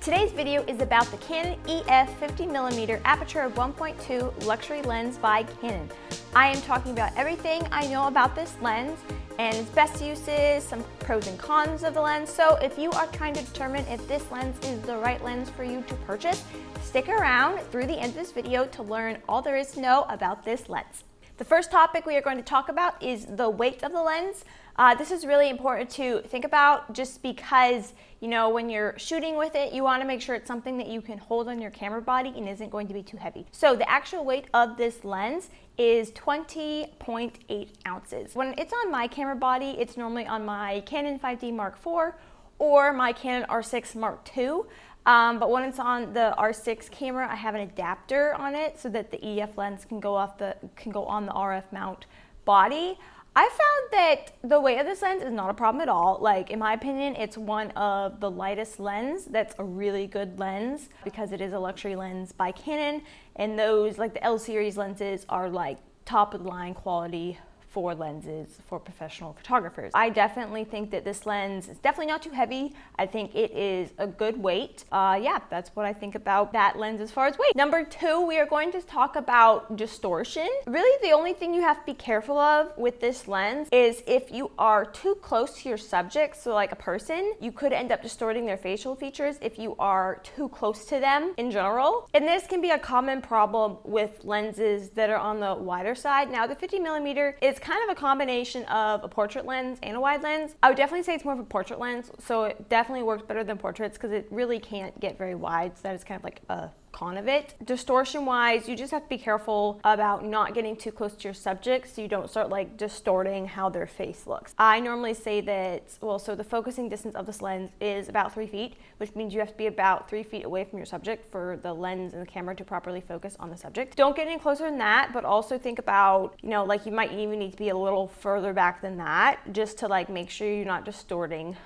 Today's video is about the Canon EF 50mm aperture 1.2 luxury lens by Canon. I am talking about everything I know about this lens and its best uses, some pros and cons of the lens. So if you are trying to determine if this lens is the right lens for you to purchase, stick around through the end of this video to learn all there is to know about this lens. The first topic we are going to talk about is the weight of the lens. This is really important to think about just because, you know, when you're shooting with it, you want to make sure it's something that you can hold on your camera body and isn't going to be too heavy. So the actual weight of this lens is 20.8 ounces. When it's on my camera body, it's normally on my Canon 5D Mark IV or my Canon R6 Mark II. But when it's on the R6 camera, I have an adapter on it so that the EF lens can go on the RF mount body. I found that the weight of this lens is not a problem at all. Like, in my opinion, it's one of the lightest lens. That's a really good lens because it is a luxury lens by Canon, and those, like the L series lenses, are like top of the line quality for lenses for professional photographers. I definitely think that this lens is definitely not too heavy. I think it is a good weight. Yeah, that's what I think about that lens as far as weight. Number two, we are going to talk about distortion. Really, the only thing you have to be careful of with this lens is if you are too close to your subject, so like a person, you could end up distorting their facial features if you are too close to them in general. And this can be a common problem with lenses that are on the wider side. Now, the 50mm is kind of a combination of a portrait lens and a wide lens. I would definitely say it's more of a portrait lens, so it definitely works better than portraits because it really can't get very wide, so that is kind of like a con of it. Distortion wise, you just have to be careful about not getting too close to your subject so you don't start like distorting how their face looks. I normally say that, well, so the focusing distance of this lens is about 3 feet, which means you have to be about 3 feet away from your subject for the lens and the camera to properly focus on the subject. Don't get any closer than that, but also think about, you know, like you might even need to be a little further back than that just to like make sure you're not distorting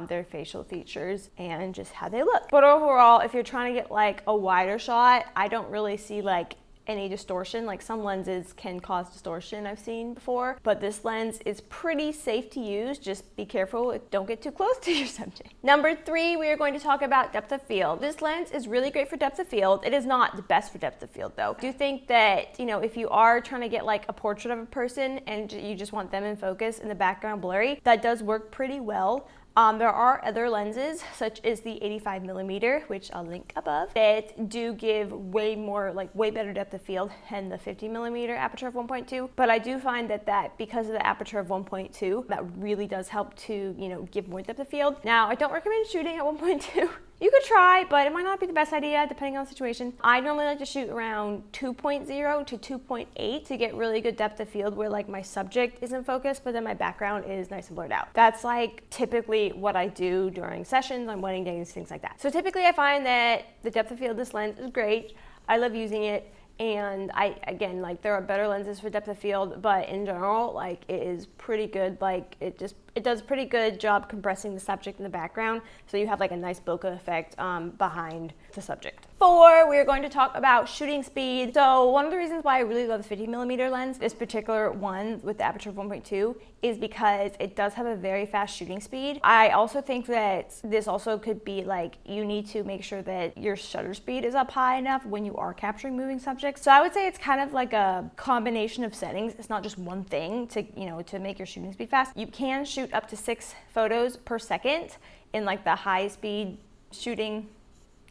their facial features and just how they look. But overall, if you're trying to get like a wider shot, I don't really see like any distortion. Like some lenses can cause distortion I've seen before, but this lens is pretty safe to use. Just be careful, don't get too close to your subject. Number three, we are going to talk about depth of field. This lens is really great for depth of field. It is not the best for depth of field though. I do think that, you know, if you are trying to get like a portrait of a person and you just want them in focus and the background blurry, that does work pretty well. There are other lenses, such as the 85mm, which I'll link above, that do give way better depth of field than the 50mm aperture of 1.2. But I do find that because of the aperture of 1.2, that really does help to, you know, give more depth of field. Now, I don't recommend shooting at 1.2. You could try, but it might not be the best idea depending on the situation. I normally like to shoot around 2.0 to 2.8 to get really good depth of field where like my subject is in focus, but then my background is nice and blurred out. That's like typically what I do during sessions on wedding days, things like that. So typically I find that the depth of field of this lens is great. I love using it. And again, like there are better lenses for depth of field, but in general, like it is pretty good. Like it does a pretty good job compressing the subject in the background. So you have like a nice bokeh effect behind the subject. Four, we're going to talk about shooting speed. So one of the reasons why I really love the 50mm lens, this particular one with the aperture of 1.2, is because it does have a very fast shooting speed. I also think that this also could be like, you need to make sure that your shutter speed is up high enough when you are capturing moving subjects. So I would say it's kind of like a combination of settings. It's not just one thing to, you know, to make your shooting speed fast. You can shoot up to 6 photos per second in like the high speed shooting.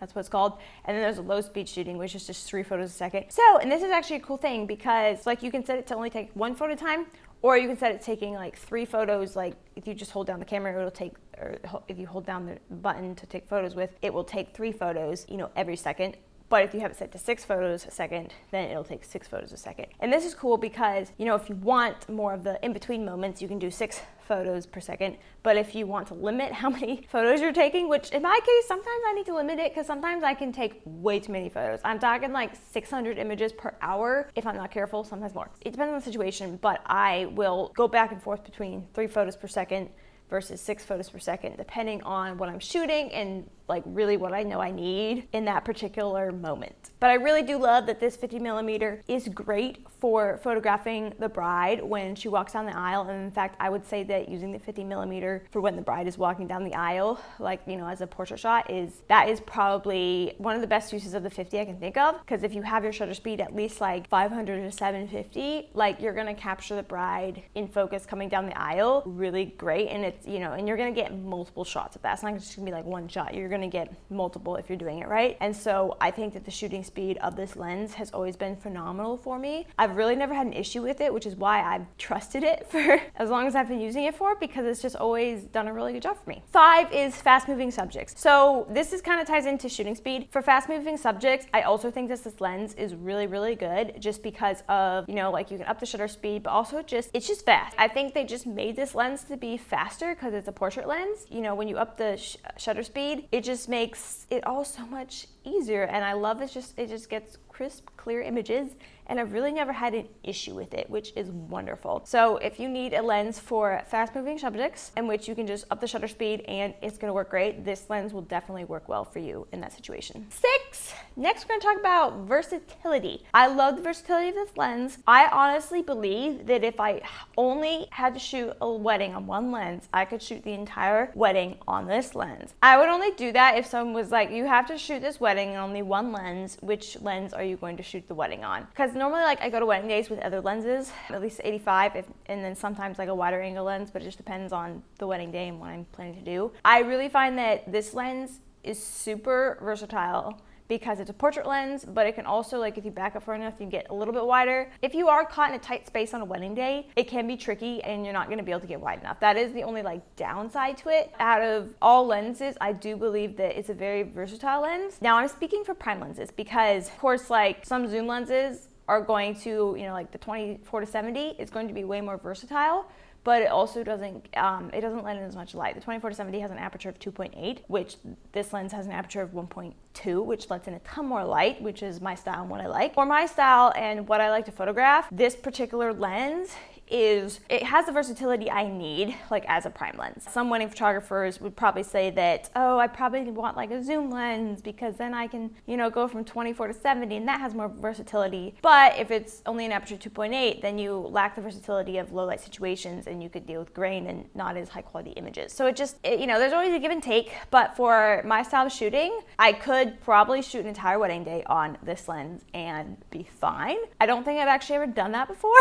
That's what it's called. And then there's a low speed shooting, which is just 3 photos a second. So, and this is actually a cool thing because like you can set it to only take 1 photo at a time, or you can set it taking like 3 photos. Like if you just hold down the camera, it'll take, or if you hold down the button to take photos with, it will take 3 photos, you know, every second. But if you have it set to 6 photos a second, then it'll take 6 photos a second. And this is cool because, you know, if you want more of the in-between moments, you can do 6 photos per second. But if you want to limit how many photos you're taking, which in my case, sometimes I need to limit it because sometimes I can take way too many photos. I'm talking like 600 images per hour if I'm not careful, sometimes more. It depends on the situation, but I will go back and forth between 3 photos per second versus 6 photos per second, depending on what I'm shooting and like really what I know I need in that particular moment. But I really do love that this 50mm is great for photographing the bride when she walks down the aisle. And in fact, I would say that using the 50mm for when the bride is walking down the aisle, like, you know, as a portrait shot, that is probably one of the best uses of the 50 I can think of. Because if you have your shutter speed at least like 500 to 750, like you're gonna capture the bride in focus coming down the aisle really great. And it's, you know, and you're gonna get multiple shots of that. It's not just gonna be like one shot. You're gonna get multiple if you're doing it right. And so I think that the shooting speed of this lens has always been phenomenal for me. I've really never had an issue with it, which is why I've trusted it for as long as I've been using it for, because it's just always done a really good job for me. 5 is fast moving subjects. So this is kind of ties into shooting speed. For fast moving subjects, I also think that this lens is really, really good just because of, you know, like you can up the shutter speed, but also it's just fast. I think they just made this lens to be faster because it's a portrait lens. You know, when you up the shutter speed, it just makes it all so much easier. And I love it just gets crisp, clear images, and I've really never had an issue with it, which is wonderful. So if you need a lens for fast-moving subjects in which you can just up the shutter speed and it's gonna work great, this lens will definitely work well for you in that situation. 6, next we're gonna talk about versatility. I love the versatility of this lens. I honestly believe that if I only had to shoot a wedding on one lens, I could shoot the entire wedding on this lens. I would only do that if someone was like, you have to shoot this wedding on only one lens. Which lens are you going to shoot the wedding on? Because normally, like, I go to wedding days with other lenses, at least 85, and then sometimes like a wider angle lens, but it just depends on the wedding day and what I'm planning to do. I really find that this lens is super versatile because it's a portrait lens, but it can also, like, if you back up far enough, you get a little bit wider. If you are caught in a tight space on a wedding day, it can be tricky and you're not gonna be able to get wide enough. That is the only like downside to it. Out of all lenses, I do believe that it's a very versatile lens. Now I'm speaking for prime lenses because of course, like, some zoom lenses are going to, you know, like the 24 to 70 is going to be way more versatile, but it also doesn't let in as much light. The 24 to 70 has an aperture of 2.8, which this lens has an aperture of 1.2, which lets in a ton more light, which is my style and what I like. For my style and what I like to photograph, this particular lens it has the versatility I need, like, as a prime lens. Some wedding photographers would probably say that, oh, I probably want like a zoom lens because then I can, you know, go from 24 to 70 and that has more versatility. But if it's only an aperture 2.8, then you lack the versatility of low light situations and you could deal with grain and not as high quality images. So you know, there's always a give and take, but for my style of shooting, I could probably shoot an entire wedding day on this lens and be fine. I don't think I've actually ever done that before.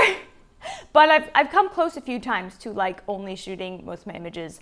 But I've come close a few times to like only shooting most of my images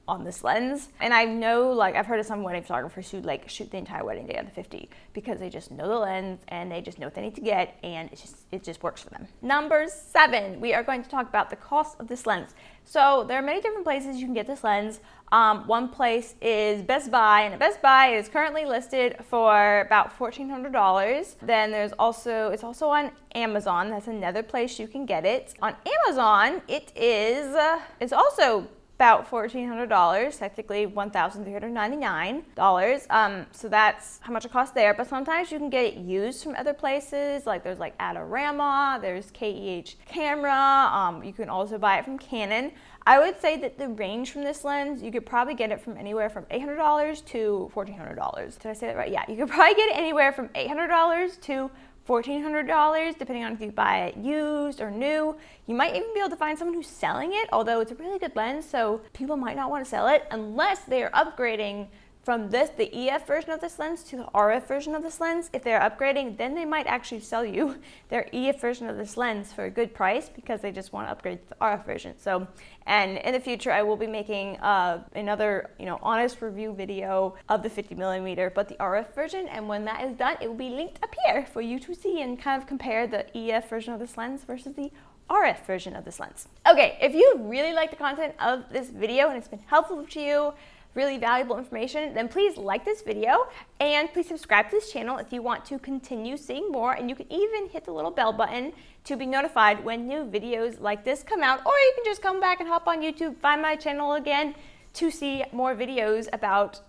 on this lens. And I know, like, I've heard of some wedding photographers who like shoot the entire wedding day on the 50 because they just know the lens and they just know what they need to get, and it just works for them. Number 7, we are going to talk about the cost of this lens. So there are many different places you can get this lens. One place is Best Buy, and at Best Buy it is currently listed for about $1,400. Then it's also on Amazon. That's another place you can get it. On Amazon, it's also about $1,400, technically $1,399. So that's how much it costs there. But sometimes you can get it used from other places, like there's like Adorama, there's KEH Camera. You can also buy it from Canon. I would say that the range from this lens, you could probably get it from anywhere from $800 to $1,400. Did I say that right? Yeah, you could probably get it anywhere from $800 to $1,400, depending on if you buy it used or new. You might even be able to find someone who's selling it, although it's a really good lens, so people might not want to sell it unless they are upgrading from the EF version of this lens to the RF version of this lens. If they're upgrading, then they might actually sell you their EF version of this lens for a good price because they just want to upgrade to the RF version. So, and in the future, I will be making another, honest review video of the 50mm, but the RF version. And when that is done, it will be linked up here for you to see and kind of compare the EF version of this lens versus the RF version of this lens. Okay, if you really like the content of this video and it's been helpful to you, really valuable information, then please like this video and please subscribe to this channel if you want to continue seeing more, and you can even hit the little bell button to be notified when new videos like this come out, or you can just come back and hop on YouTube, find my channel again to see more videos about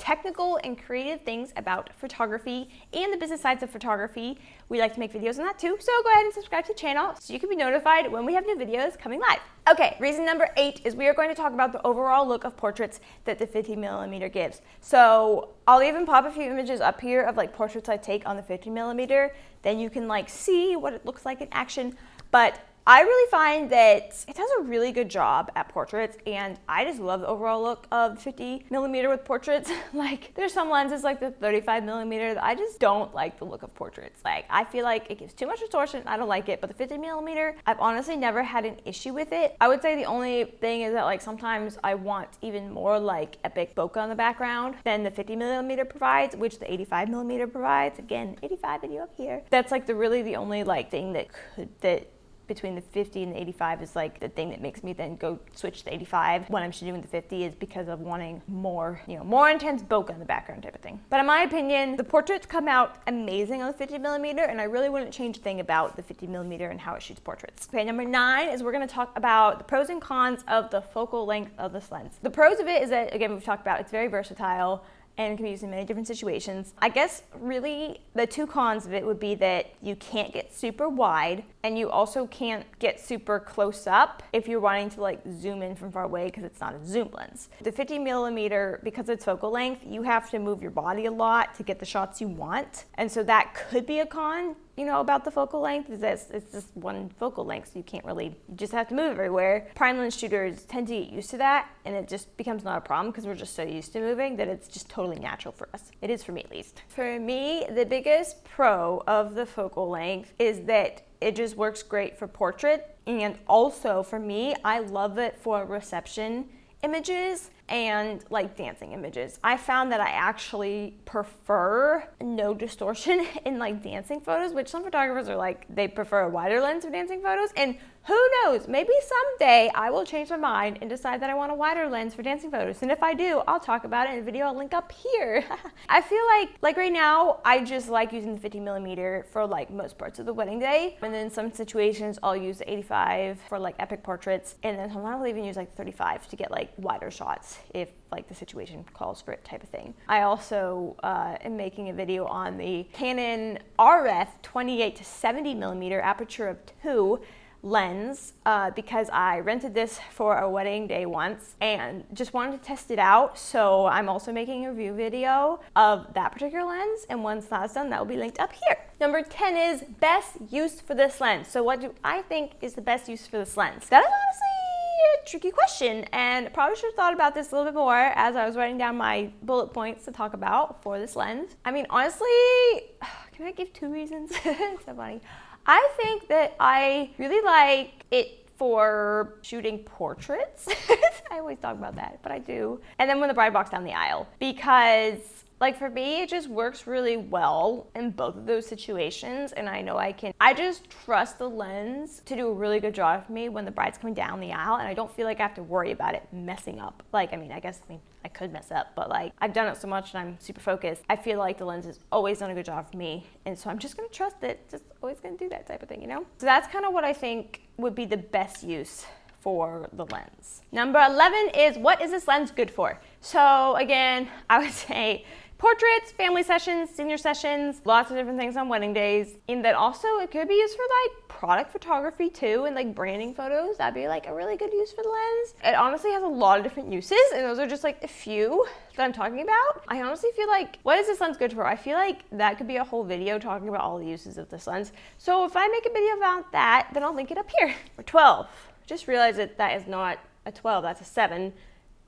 technical and creative things about photography and the business sides of photography. We like to make videos on that too, so go ahead and subscribe to the channel so you can be notified when we have new videos coming live. Okay, reason number 8 is we are going to talk about the overall look of portraits that the 50mm gives. So I'll even pop a few images up here of like portraits I take on the 50mm, then you can like see what it looks like in action. But I really find that it does a really good job at portraits, and I just love the overall look of 50mm with portraits. Like, there's some lenses like the 35mm that I just don't like the look of portraits. Like, I feel like it gives too much distortion. I don't like it, but the 50mm, I've honestly never had an issue with it. I would say the only thing is that like sometimes I want even more like epic bokeh on the background than the 50mm provides, which the 85mm provides. Again, 85 video up here. That's like the only like thing that between the 50 and the 85 is like the thing that makes me then go switch to 85 when I'm shooting the 50 is because of wanting more, more intense bokeh in the background type of thing. But in my opinion, the portraits come out amazing on the 50mm, and I really wouldn't change a thing about the 50mm and how it shoots portraits. Okay, number 9 is we're gonna talk about the pros and cons of the focal length of this lens. The pros of it is that, again, we've talked about it's very versatile and can be used in many different situations. I guess really the 2 cons of it would be that you can't get super wide, and you also can't get super close up if you're wanting to like zoom in from far away because it's not a zoom lens. The 50mm, because it's focal length, you have to move your body a lot to get the shots you want, and so that could be a con, about the focal length, is that it's just one focal length, so you just have to move everywhere. Prime lens shooters tend to get used to that, and it just becomes not a problem because we're just so used to moving that it's just totally natural for us. It is for me, at least. For me, the biggest pro of the focal length is that it just works great for portrait, and also for me, I love it for reception images and like dancing images. I found that I actually prefer no distortion in like dancing photos, which some photographers are like, they prefer a wider lens for dancing photos, and who knows, maybe someday I will change my mind and decide that I want a wider lens for dancing photos, and if I do, I'll talk about it in a video I'll link up here. I feel like right now, I just like using the 50mm for like most parts of the wedding day, and then some situations I'll use the 85 for like epic portraits, and then sometimes I'll even use like 35 to get like wider shots if like the situation calls for it type of thing. I also am making a video on the Canon RF 28 to 70mm aperture of 2 lens because I rented this for a wedding day once and just wanted to test it out. So I'm also making a review video of that particular lens, and once that's done, that will be linked up here. Number 10 is best use for this lens. So what do I think is the best use for this lens? That is honestly a tricky question, and probably should have thought about this a little bit more as I was writing down my bullet points to talk about for this lens. I mean, honestly, can I give 2 reasons? It's so funny. I think that I really like it for shooting portraits. I always talk about that, but I do. And then when the bride walks down the aisle, because like for me, it just works really well in both of those situations, and I know I just trust the lens to do a really good job for me when the bride's coming down the aisle, and I don't feel like I have to worry about it messing up. Like, I could mess up, but like I've done it so much and I'm super focused. I feel like the lens has always done a good job for me, and so I'm just gonna trust that it's just always gonna do that type of thing, So that's kind of what I think would be the best use for the lens. Number 11 is what is this lens good for? So again, I would say portraits, family sessions, senior sessions, lots of different things on wedding days. And then also it could be used for like product photography too, and like branding photos. That'd be like a really good use for the lens. It honestly has a lot of different uses, and those are just like a few that I'm talking about. I honestly feel like, what is this lens good for? I feel like that could be a whole video talking about all the uses of this lens. So if I make a video about that, then I'll link it up here. Or 12. Just realized that is not a 12, that's a 7.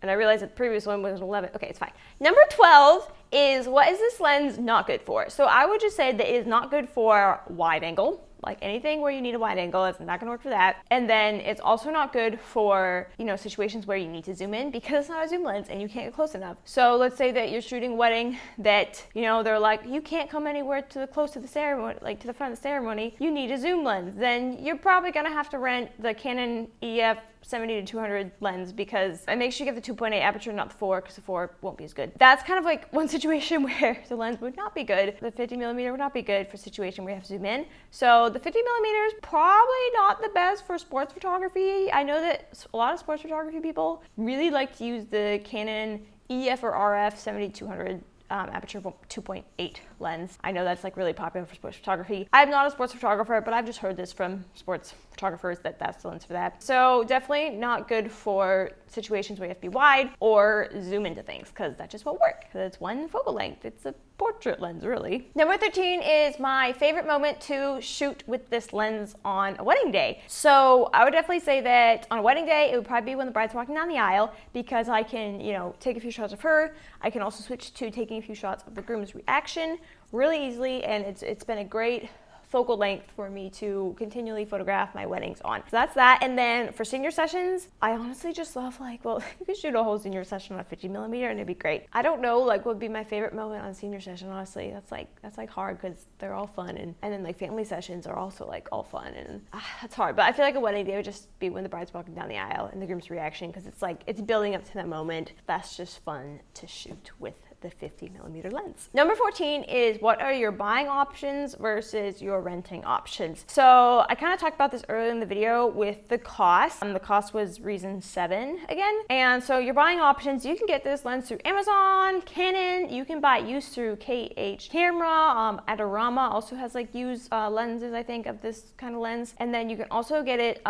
And I realized that the previous one was an 11. Okay, it's fine. Number 12 is what is this lens not good for? So I would just say that it is not good for wide angle. Like anything where you need a wide angle, it's not gonna work for that. And then it's also not good for, situations where you need to zoom in because it's not a zoom lens and you can't get close enough. So let's say that you're shooting a wedding that, they're like, you can't come anywhere close to the ceremony, like to the front of the ceremony, you need a zoom lens. Then you're probably gonna have to rent the Canon EF 70 to 200 lens, because I make sure you get the 2.8 aperture, not the 4, because the 4 won't be as good. That's kind of like one situation where the lens would not be good. The 50mm would not be good for a situation where you have to zoom in. So the 50mm is probably not the best for sports photography. I know that a lot of sports photography people really like to use the Canon EF or RF 70-200 aperture 2.8 lens. I know that's like really popular for sports photography. I'm not a sports photographer, but I've just heard this from sports photographers that that's the lens for that. So definitely not good for situations where you have to be wide or zoom into things, because that just won't work, because it's one focal length. It's a portrait lens, really. Number 13 is my favorite moment to shoot with this lens on a wedding day. So I would definitely say that on a wedding day, it would probably be when the bride's walking down the aisle, because I can, you know, take a few shots of her. I can also switch to taking a few shots of the groom's reaction really easily, and it's been a great focal length for me to continually photograph my weddings on. So that's that. And then for senior sessions, I honestly just love, like, well, you could shoot a whole senior session on a 50mm and it'd be great. I don't know, like, what would be my favorite moment on a senior session, honestly. That's like hard, because they're all fun, and then like family sessions are also like all fun, and that's hard. But I feel like a wedding day would just be when the bride's walking down the aisle and the groom's reaction, because it's like, it's building up to that moment. That's just fun to shoot with the 50mm lens. Number 14 is, what are your buying options versus your renting options? So I kind of talked about this earlier in the video with the cost. The cost was reason 7 again. And so your buying options, you can get this lens through Amazon, Canon, you can buy it used through KH Camera. Adorama also has like used lenses, I think, of this kind of lens. And then you can also get it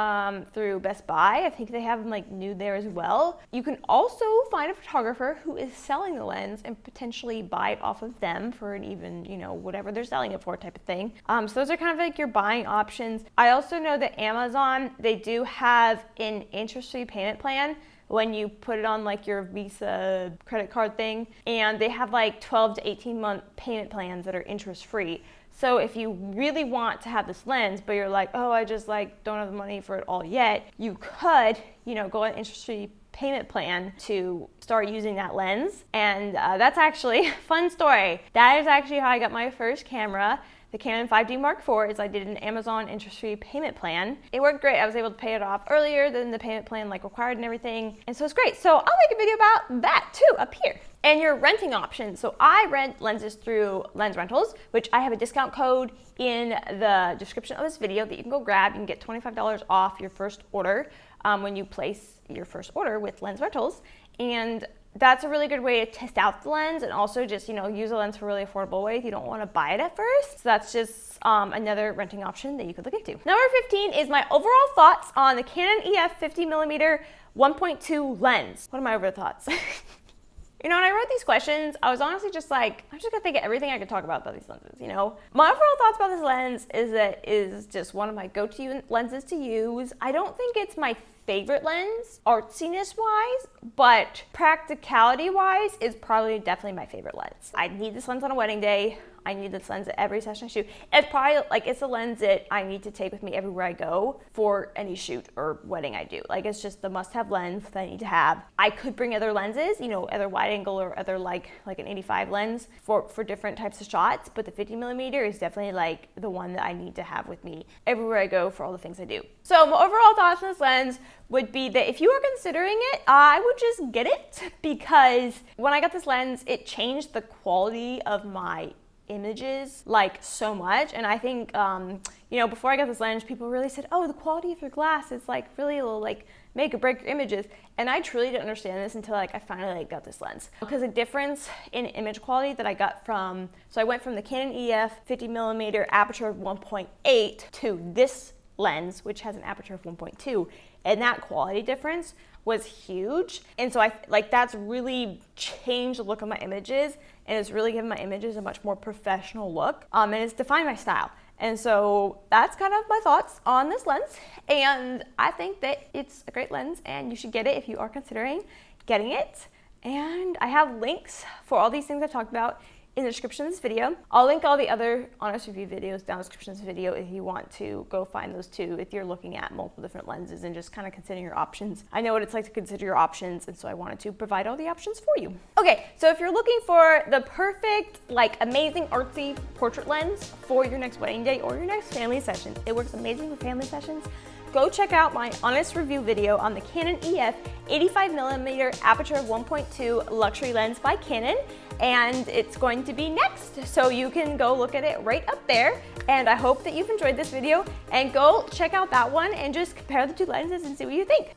through Best Buy. I think they have them like new there as well. You can also find a photographer who is selling the lens and potentially buy it off of them for an even, you know, whatever they're selling it for type of thing. So those are kind of like your buying options. I also know that Amazon, they do have an interest-free payment plan when you put it on like your Visa credit card thing, and they have like 12 to 18 month payment plans that are interest-free. So if you really want to have this lens, but you're like, oh, I just like don't have the money for it all yet, you could, you know, go on interest-free payment plan to start using that lens. And that's actually a fun story. That is actually how I got my first camera, the Canon 5D Mark IV, is I did an Amazon interest-free payment plan. It worked great. I was able to pay it off earlier than the payment plan like required and everything. And so it's great. So I'll make a video about that too up here. And your renting options. So I rent lenses through Lens Rentals, which I have a discount code in the description of this video that you can go grab. You can get $25 off your first order when you place your first order with Lens Rentals. And that's a really good way to test out the lens, and also just, you know, use a lens for really affordable ways. You don't want to buy it at first. So that's just another renting option that you could look into. Number 15 is my overall thoughts on the Canon EF 50mm 1.2 lens. What are my overall thoughts? You know, when I wrote these questions, I was honestly just like, I'm just gonna think of everything I could talk about these lenses, you know? My overall thoughts about this lens is that it is just one of my go-to lenses to use. I don't think it's my favorite lens, artsiness-wise, but practicality-wise is probably definitely my favorite lens. I need this lens on a wedding day. I need this lens at every session I shoot. It's probably like, it's a lens that I need to take with me everywhere I go for any shoot or wedding I do. Like, it's just the must-have lens that I need to have. I could bring other lenses, you know, other wide angle or other like an 85 lens for different types of shots, but the 50mm is definitely like the one that I need to have with me everywhere I go for all the things I do. So my overall thoughts on this lens would be that if you are considering it, I would just get it, because when I got this lens, it changed the quality of my images like so much. And I think you know, before I got this lens, people really said, oh, the quality of your glass is like really will like make or break your images. And I truly didn't understand this until like I finally like got this lens, because the difference in image quality that I got from, so I went from the Canon EF 50mm aperture of 1.8 to this lens, which has an aperture of 1.2, and that quality difference was huge. And so I like, that's really changed the look of my images, and it's really given my images a much more professional look, and it's defined my style. And so that's kind of my thoughts on this lens, and I think that it's a great lens and you should get it if you are considering getting it. And I have links for all these things I talked about in the description of this video. I'll link all the other honest review videos down in the description of this video if you want to go find those too, if you're looking at multiple different lenses and just kind of considering your options. I know what it's like to consider your options, and so I wanted to provide all the options for you. Okay, so if you're looking for the perfect, like, amazing artsy portrait lens for your next wedding day or your next family session, it works amazing for family sessions, go check out my honest review video on the Canon EF 85mm aperture 1.2 luxury lens by Canon, and it's going to be next. So you can go look at it right up there, and I hope that you've enjoyed this video, and go check out that one and just compare the two lenses and see what you think.